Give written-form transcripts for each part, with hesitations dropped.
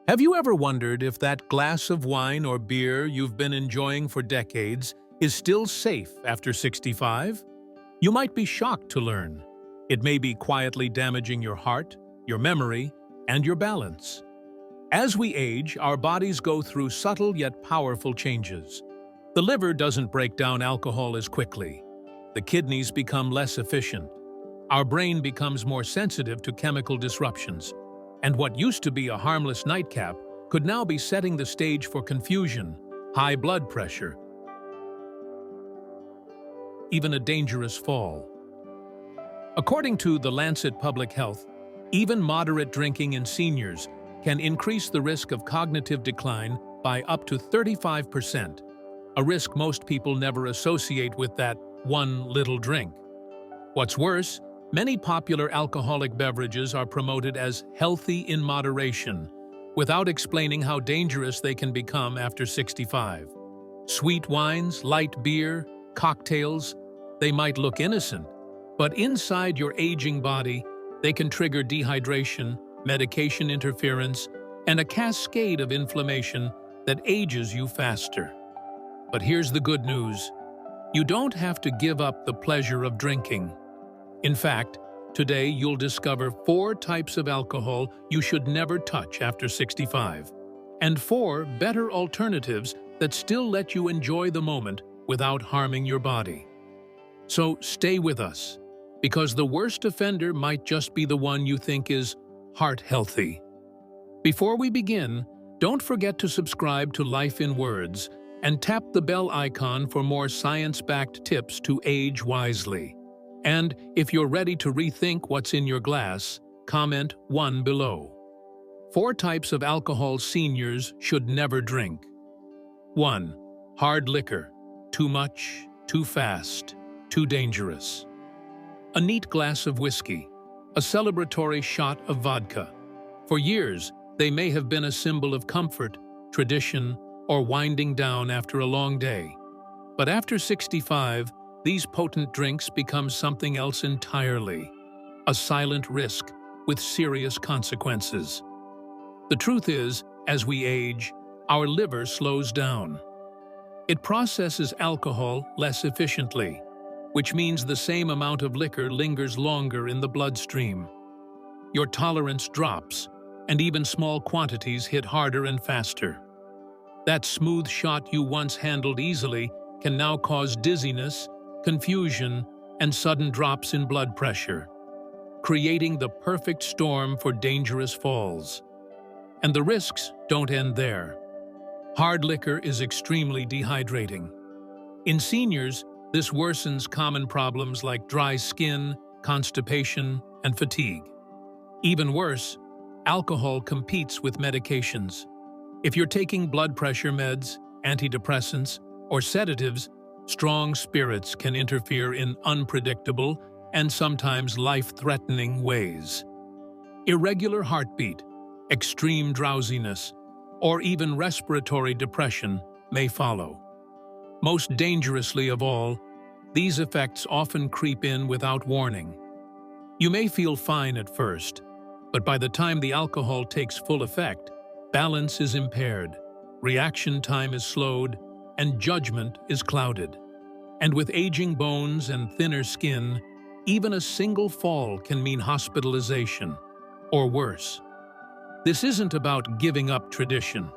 Have you ever wondered if that glass of wine or beer you've been enjoying for decades is still safe after 65? You might be shocked to learn. It may be quietly damaging your heart, your memory, and your balance. As we age, our bodies go through subtle yet powerful changes. The liver doesn't break down alcohol as quickly. The kidneys become less efficient. Our brain becomes more sensitive to chemical disruptions. And what used to be a harmless nightcap could now be setting the stage for confusion, high blood pressure, even a dangerous fall. According to the Lancet Public Health, even moderate drinking in seniors can increase the risk of cognitive decline by up to 35%, a risk most people never associate with that one little drink. What's worse, many popular alcoholic beverages are promoted as healthy in moderation, without explaining how dangerous they can become after 65. Sweet wines, light beer, cocktails, they might look innocent, but inside your aging body, they can trigger dehydration, medication interference, and a cascade of inflammation that ages you faster. But here's the good news. You don't have to give up the pleasure of drinking. In fact, today you'll discover 4 types of alcohol you should never touch after 65, and 4 better alternatives that still let you enjoy the moment without harming your body. So stay with us, because the worst offender might just be the one you think is heart healthy. Before we begin, don't forget to subscribe to Life in Words and tap the bell icon for more science-backed tips to age wisely. And if you're ready to rethink what's in your glass, comment 1 below. 4 types of alcohol seniors should never drink. 1. Hard liquor. Too much, too fast, too dangerous. A neat glass of whiskey. A celebratory shot of vodka. For years, they may have been a symbol of comfort, tradition, or winding down after a long day. But after 65, these potent drinks become something else entirely, a silent risk with serious consequences. The truth is, as we age, our liver slows down. It processes alcohol less efficiently, which means the same amount of liquor lingers longer in the bloodstream. Your tolerance drops, and even small quantities hit harder and faster. That smooth shot you once handled easily can now cause dizziness, confusion, and sudden drops in blood pressure, creating the perfect storm for dangerous falls. And the risks don't end there. Hard liquor is extremely dehydrating. In seniors, this worsens common problems like dry skin, constipation, and fatigue. Even worse, alcohol competes with medications. If you're taking blood pressure meds, antidepressants, or sedatives, strong spirits can interfere in unpredictable and sometimes life-threatening ways. Irregular heartbeat, extreme drowsiness, or even respiratory depression may follow. Most dangerously of all, these effects often creep in without warning. You may feel fine at first, but by the time the alcohol takes full effect, balance is impaired, reaction time is slowed, and judgment is clouded. And with aging bones and thinner skin, even a single fall can mean hospitalization, or worse. This isn't about giving up tradition.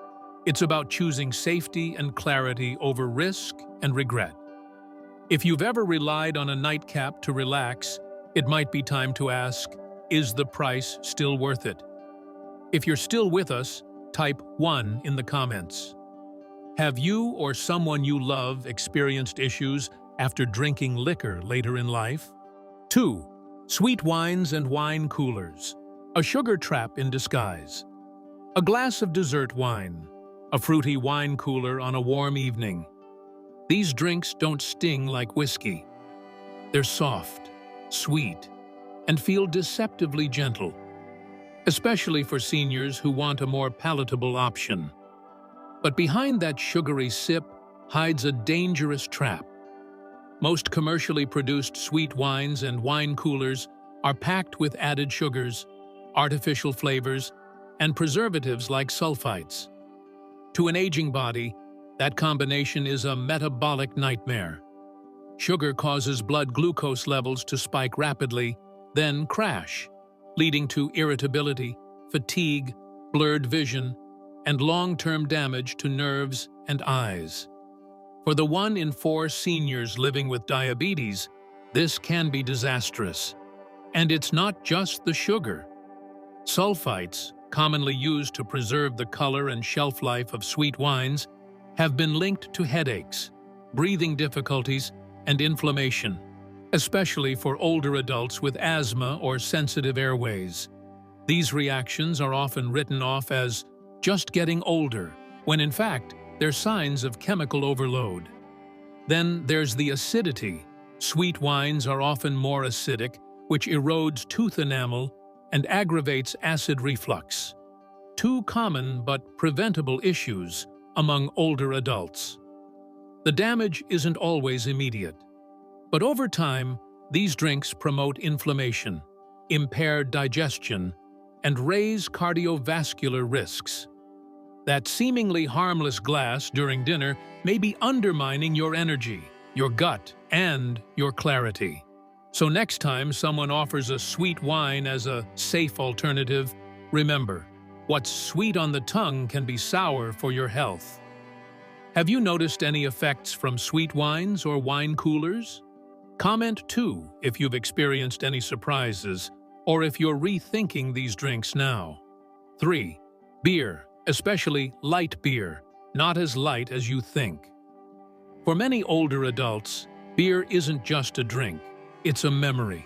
It's about choosing safety and clarity over risk and regret. If you've ever relied on a nightcap to relax, it might be time to ask, is the price still worth it? If you're still with us, type 1 in the comments. Have you or someone you love experienced issues after drinking liquor later in life? 2. Sweet wines and wine coolers. A sugar trap in disguise. A glass of dessert wine. A fruity wine cooler on a warm evening. These drinks don't sting like whiskey. They're soft, sweet, and feel deceptively gentle, especially for seniors who want a more palatable option. But behind that sugary sip hides a dangerous trap. Most commercially produced sweet wines and wine coolers are packed with added sugars, artificial flavors, and preservatives like sulfites. To an aging body, that combination is a metabolic nightmare. Sugar causes blood glucose levels to spike rapidly, then crash, leading to irritability, fatigue, blurred vision, and long-term damage to nerves and eyes. For the 1 in 4 seniors living with diabetes, this can be disastrous. And it's not just the sugar. Sulfites, commonly used to preserve the color and shelf life of sweet wines, have been linked to headaches, breathing difficulties, and inflammation, especially for older adults with asthma or sensitive airways. These reactions are often written off as just getting older, when in fact, they're signs of chemical overload. Then there's the acidity. Sweet wines are often more acidic, which erodes tooth enamel and aggravates acid reflux. 2 common but preventable issues among older adults. The damage isn't always immediate, but over time, these drinks promote inflammation, impair digestion, and raise cardiovascular risks. That seemingly harmless glass during dinner may be undermining your energy, your gut, and your clarity. So next time someone offers a sweet wine as a safe alternative, remember, what's sweet on the tongue can be sour for your health. Have you noticed any effects from sweet wines or wine coolers? Comment too if you've experienced any surprises or if you're rethinking these drinks now. 3. Beer, especially light beer, not as light as you think. For many older adults, beer isn't just a drink, it's a memory.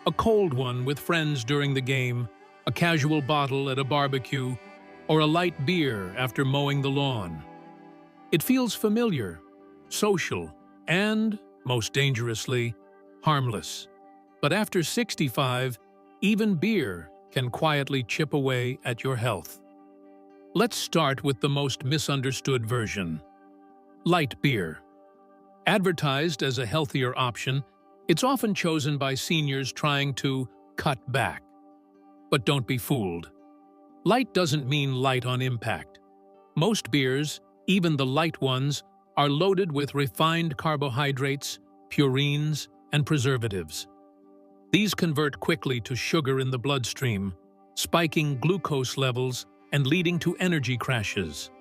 A cold one with friends during the game, a casual bottle at a barbecue, or a light beer after mowing the lawn. It feels familiar, social, and, most dangerously, harmless. But after 65, even beer can quietly chip away at your health. Let's start with the most misunderstood version. Light beer. Advertised as a healthier option, it's often chosen by seniors trying to cut back. But don't be fooled. Light doesn't mean light on impact. Most beers, even the light ones, are loaded with refined carbohydrates, purines, and preservatives. These convert quickly to sugar in the bloodstream, spiking glucose levels and leading to energy crashes.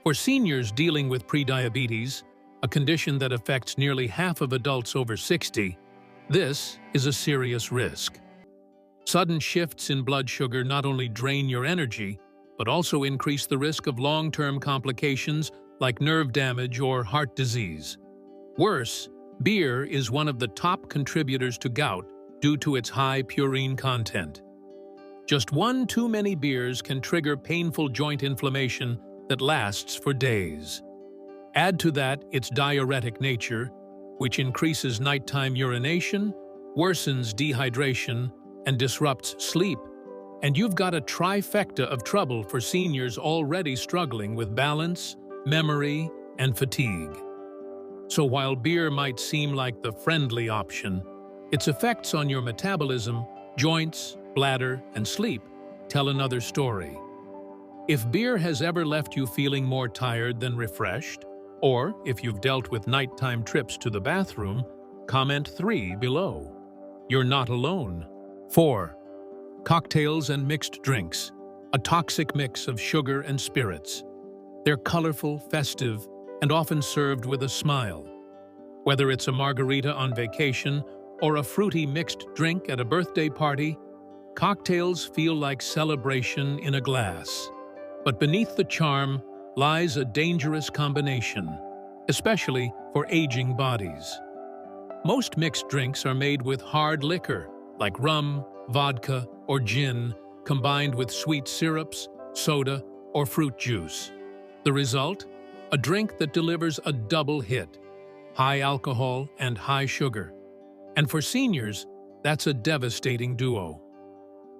For seniors dealing with prediabetes, a condition that affects nearly half of adults over 60, this is a serious risk. Sudden shifts in blood sugar not only drain your energy, but also increase the risk of long-term complications like nerve damage or heart disease. Worse, beer is one of the top contributors to gout due to its high purine content. Just 1 too many beers can trigger painful joint inflammation that lasts for days. Add to that its diuretic nature, which increases nighttime urination, worsens dehydration, and disrupts sleep, and you've got a trifecta of trouble for seniors already struggling with balance, memory, and fatigue. So while beer might seem like the friendly option, its effects on your metabolism, joints, bladder, and sleep tell another story. If beer has ever left you feeling more tired than refreshed, or if you've dealt with nighttime trips to the bathroom, comment 3 below. You're not alone. 4. Cocktails and mixed drinks, a toxic mix of sugar and spirits. They're colorful, festive, and often served with a smile. Whether it's a margarita on vacation or a fruity mixed drink at a birthday party, cocktails feel like celebration in a glass. But beneath the charm lies a dangerous combination, especially for aging bodies. Most mixed drinks are made with hard liquor, like rum, vodka, or gin, combined with sweet syrups, soda, or fruit juice. The result? A drink that delivers a double hit: high alcohol and high sugar. And for seniors, that's a devastating duo.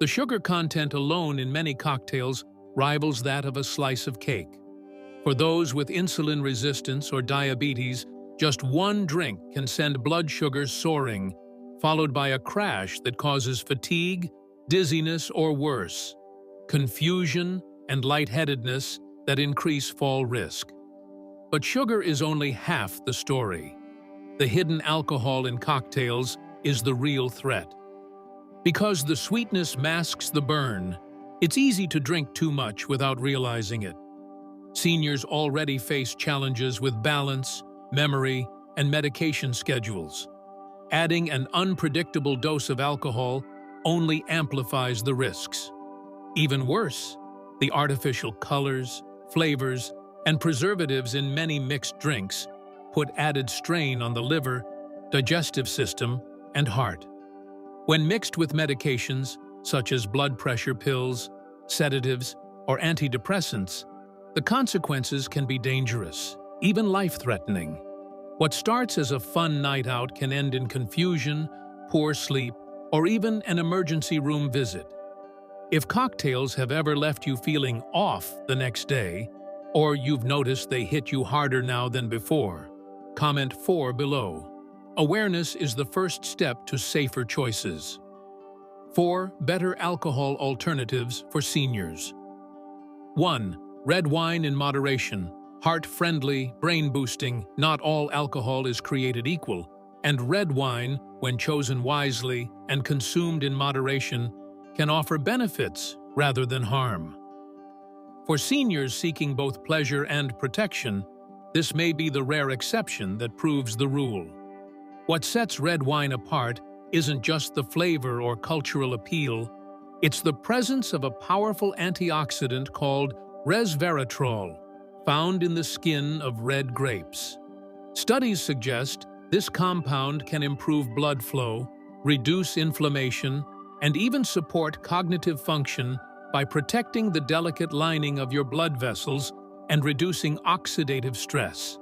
The sugar content alone in many cocktails rivals that of a slice of cake. For those with insulin resistance or diabetes, just 1 drink can send blood sugar soaring, followed by a crash that causes fatigue, dizziness, or worse. confusion, and lightheadedness that increase fall risk. But sugar is only half the story. The hidden alcohol in cocktails is the real threat. Because the sweetness masks the burn, it's easy to drink too much without realizing it. Seniors already face challenges with balance, memory, and medication schedules. Adding an unpredictable dose of alcohol only amplifies the risks. Even worse, the artificial colors, flavors, and preservatives in many mixed drinks put added strain on the liver, digestive system, and heart. When mixed with medications, such as blood pressure pills, sedatives, or antidepressants, the consequences can be dangerous, even life-threatening. What starts as a fun night out can end in confusion, poor sleep, or even an emergency room visit. If cocktails have ever left you feeling off the next day, or you've noticed they hit you harder now than before, comment 4 below. Awareness is the first step to safer choices. 4 better alcohol alternatives for seniors. 1. Red wine in moderation. Heart-friendly, brain-boosting, not all alcohol is created equal, and red wine, when chosen wisely and consumed in moderation, can offer benefits rather than harm. For seniors seeking both pleasure and protection, this may be the rare exception that proves the rule. What sets red wine apart isn't just the flavor or cultural appeal, it's the presence of a powerful antioxidant called resveratrol, found in the skin of red grapes. Studies suggest this compound can improve blood flow, reduce inflammation, and even support cognitive function by protecting the delicate lining of your blood vessels and reducing oxidative stress.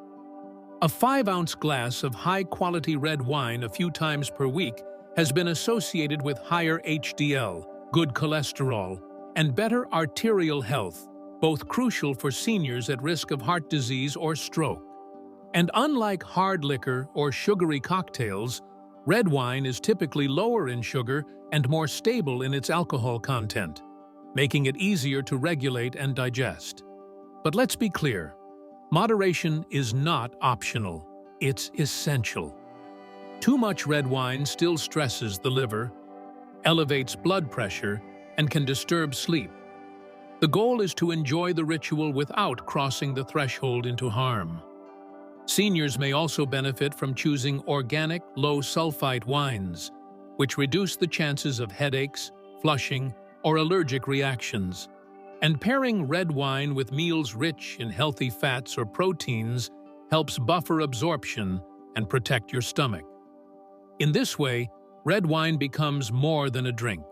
A 5-ounce glass of high-quality red wine a few times per week has been associated with higher HDL, good cholesterol, and better arterial health, both crucial for seniors at risk of heart disease or stroke. And unlike hard liquor or sugary cocktails, red wine is typically lower in sugar and more stable in its alcohol content, making it easier to regulate and digest. But let's be clear, moderation is not optional, it's essential. Too much red wine still stresses the liver, elevates blood pressure, and can disturb sleep. The goal is to enjoy the ritual without crossing the threshold into harm. Seniors may also benefit from choosing organic, low-sulfite wines, which reduce the chances of headaches, flushing, or allergic reactions. And pairing red wine with meals rich in healthy fats or proteins helps buffer absorption and protect your stomach. In this way, red wine becomes more than a drink.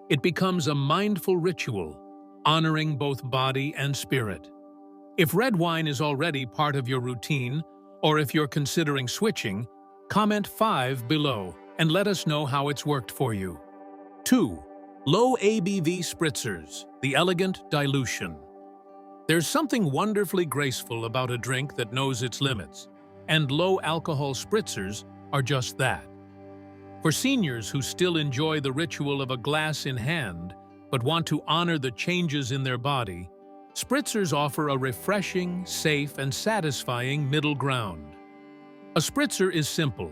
It becomes a mindful ritual, honoring both body and spirit. If red wine is already part of your routine, or if you're considering switching, comment 5 below and let us know how it's worked for you. 2. Low-ABV Spritzers, the elegant dilution. There's something wonderfully graceful about a drink that knows its limits, and low-alcohol spritzers are just that. For seniors who still enjoy the ritual of a glass in hand, but want to honor the changes in their body, spritzers offer a refreshing, safe, and satisfying middle ground. A spritzer is simple,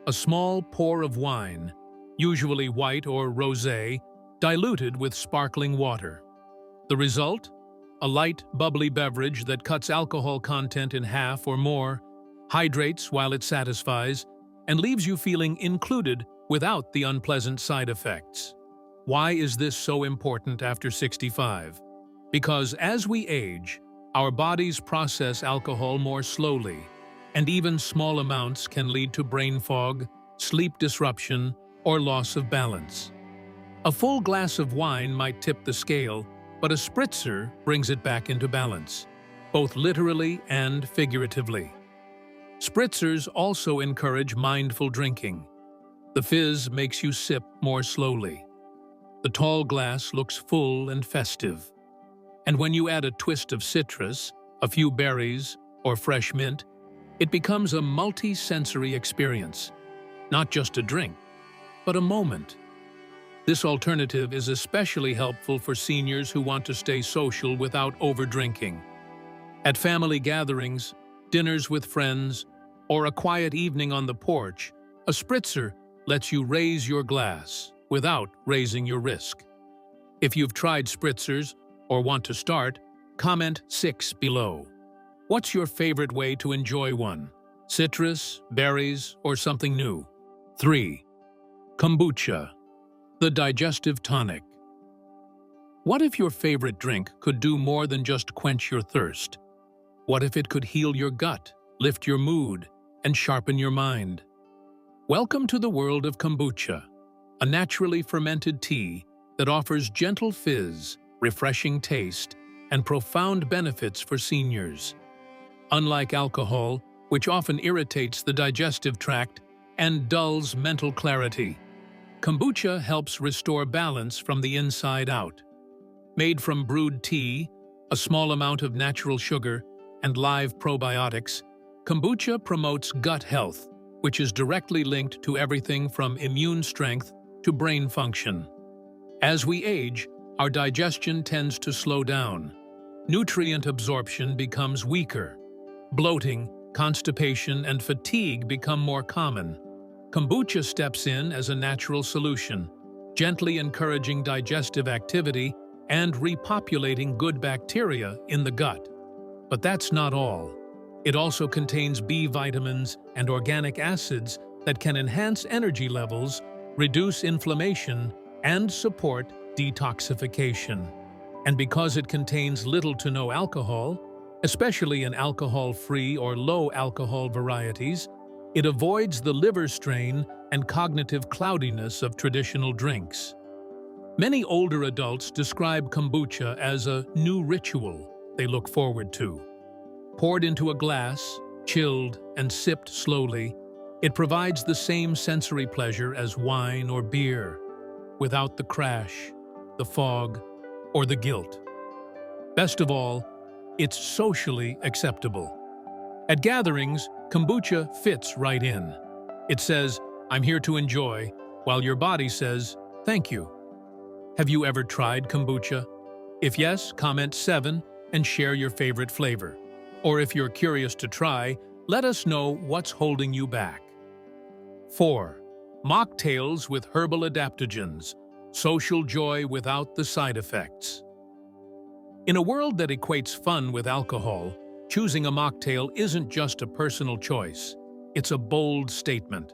a small pour of wine, usually white or rosé, diluted with sparkling water. The result? A light, bubbly beverage that cuts alcohol content in half or more, hydrates while it satisfies, and leaves you feeling included without the unpleasant side effects. Why is this so important after 65? Because as we age, our bodies process alcohol more slowly, and even small amounts can lead to brain fog, sleep disruption, or loss of balance. A full glass of wine might tip the scale, but a spritzer brings it back into balance, both literally and figuratively. Spritzers also encourage mindful drinking. The fizz makes you sip more slowly. The tall glass looks full and festive. And when you add a twist of citrus, a few berries, or fresh mint, it becomes a multi-sensory experience. Not just a drink, but a moment. This alternative is especially helpful for seniors who want to stay social without overdrinking. At family gatherings, dinners with friends, or a quiet evening on the porch, a spritzer lets you raise your glass without raising your risk. If you've tried spritzers or want to start, comment 6 below. What's your favorite way to enjoy one? Citrus, berries, or something new? 3. Kombucha, the digestive tonic. What if your favorite drink could do more than just quench your thirst? What if it could heal your gut, lift your mood, and sharpen your mind? Welcome to the world of kombucha, a naturally fermented tea that offers gentle fizz, refreshing taste, and profound benefits for seniors. Unlike alcohol, which often irritates the digestive tract and dulls mental clarity, kombucha helps restore balance from the inside out. Made from brewed tea, a small amount of natural sugar, and live probiotics, kombucha promotes gut health, which is directly linked to everything from immune strength to brain function. As we age, our digestion tends to slow down. Nutrient absorption becomes weaker. Bloating, constipation, and fatigue become more common. Kombucha steps in as a natural solution, gently encouraging digestive activity and repopulating good bacteria in the gut. But that's not all. It also contains B vitamins and organic acids that can enhance energy levels, reduce inflammation, and support detoxification. And because it contains little to no alcohol, especially in alcohol-free or low-alcohol varieties, it avoids the liver strain and cognitive cloudiness of traditional drinks. Many older adults describe kombucha as a new ritual they look forward to. Poured into a glass, chilled, and sipped slowly, it provides the same sensory pleasure as wine or beer, without the crash, the fog, or the guilt. Best of all, it's socially acceptable. At gatherings, kombucha fits right in. It says, "I'm here to enjoy," while your body says, "Thank you." Have you ever tried kombucha? If yes, comment 7 and share your favorite flavor. Or if you're curious to try, let us know what's holding you back. 4. Mocktails with herbal adaptogens, social joy without the side effects. In a world that equates fun with alcohol, choosing a mocktail isn't just a personal choice, it's a bold statement.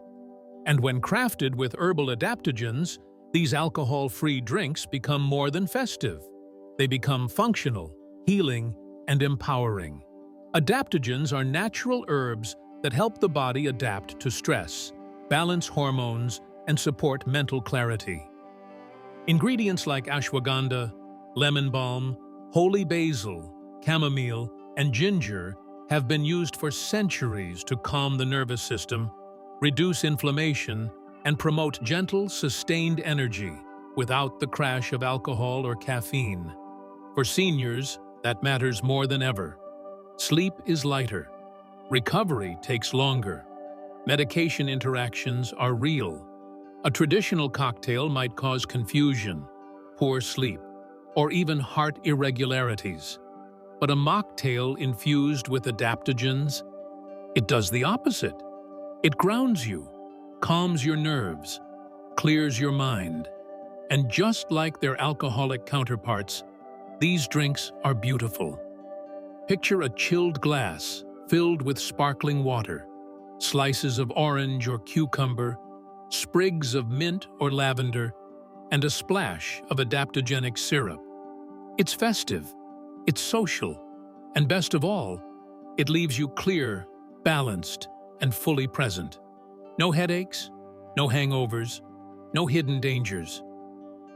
And when crafted with herbal adaptogens, these alcohol-free drinks become more than festive. They become functional, healing, and empowering. Adaptogens are natural herbs that help the body adapt to stress, balance hormones, and support mental clarity. Ingredients like ashwagandha, lemon balm, holy basil, chamomile, and ginger have been used for centuries to calm the nervous system, reduce inflammation, and promote gentle, sustained energy without the crash of alcohol or caffeine. For seniors, that matters more than ever. Sleep is lighter. Recovery takes longer. Medication interactions are real. A traditional cocktail might cause confusion, poor sleep, or even heart irregularities. But a mocktail infused with adaptogens, it does the opposite. It grounds you, calms your nerves, clears your mind. And just like their alcoholic counterparts, these drinks are beautiful. Picture a chilled glass filled with sparkling water, slices of orange or cucumber, sprigs of mint or lavender, and a splash of adaptogenic syrup. It's festive, it's social, and best of all, it leaves you clear, balanced, and fully present. No headaches, no hangovers, no hidden dangers.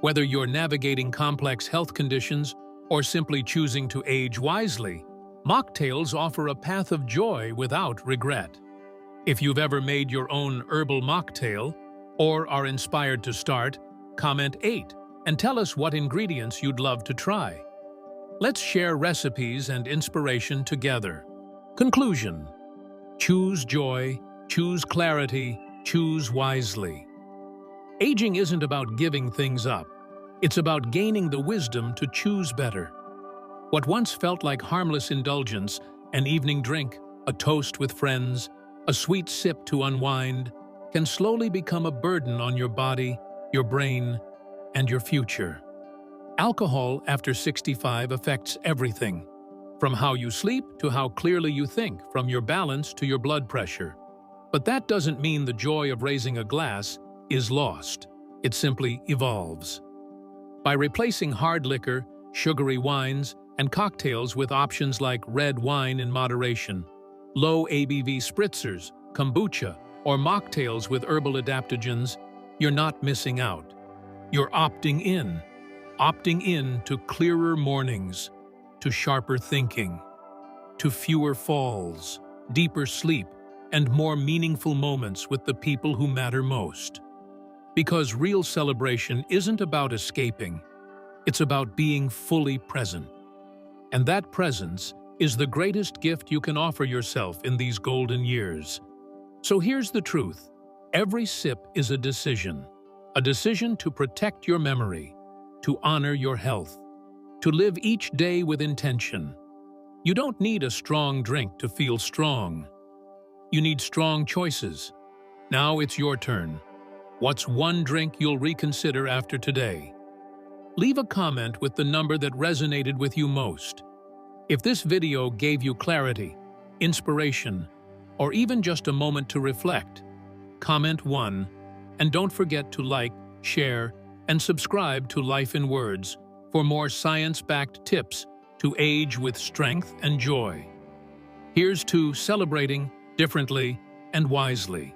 Whether you're navigating complex health conditions or simply choosing to age wisely, mocktails offer a path of joy without regret. If you've ever made your own herbal mocktail or are inspired to start, comment 8 and tell us what ingredients you'd love to try. Let's share recipes and inspiration together. Conclusion: choose joy, choose clarity, choose wisely. Aging isn't about giving things up. It's about gaining the wisdom to choose better. What once felt like harmless indulgence, an evening drink, a toast with friends, a sweet sip to unwind, can slowly become a burden on your body, your brain, and your future. Alcohol after 65 affects everything, from how you sleep to how clearly you think, from your balance to your blood pressure. But that doesn't mean the joy of raising a glass is lost. It simply evolves. By replacing hard liquor, sugary wines, and cocktails with options like red wine in moderation, low-ABV Spritzers, Kombucha, or mocktails with herbal adaptogens, you're not missing out. You're opting in to clearer mornings, to sharper thinking, to fewer falls, deeper sleep, and more meaningful moments with the people who matter most. Because real celebration isn't about escaping, it's about being fully present. And that presence is the greatest gift you can offer yourself in these golden years. So here's the truth. Every sip is a decision to protect your memory, to honor your health, to live each day with intention. You don't need a strong drink to feel strong. You need strong choices. Now it's your turn. What's one drink you'll reconsider after today? Leave a comment with the number that resonated with you most. If this video gave you clarity, inspiration, or even just a moment to reflect, comment 1, and don't forget to like, share, and subscribe to Life in Words for more science-backed tips to age with strength and joy. Here's to celebrating differently and wisely.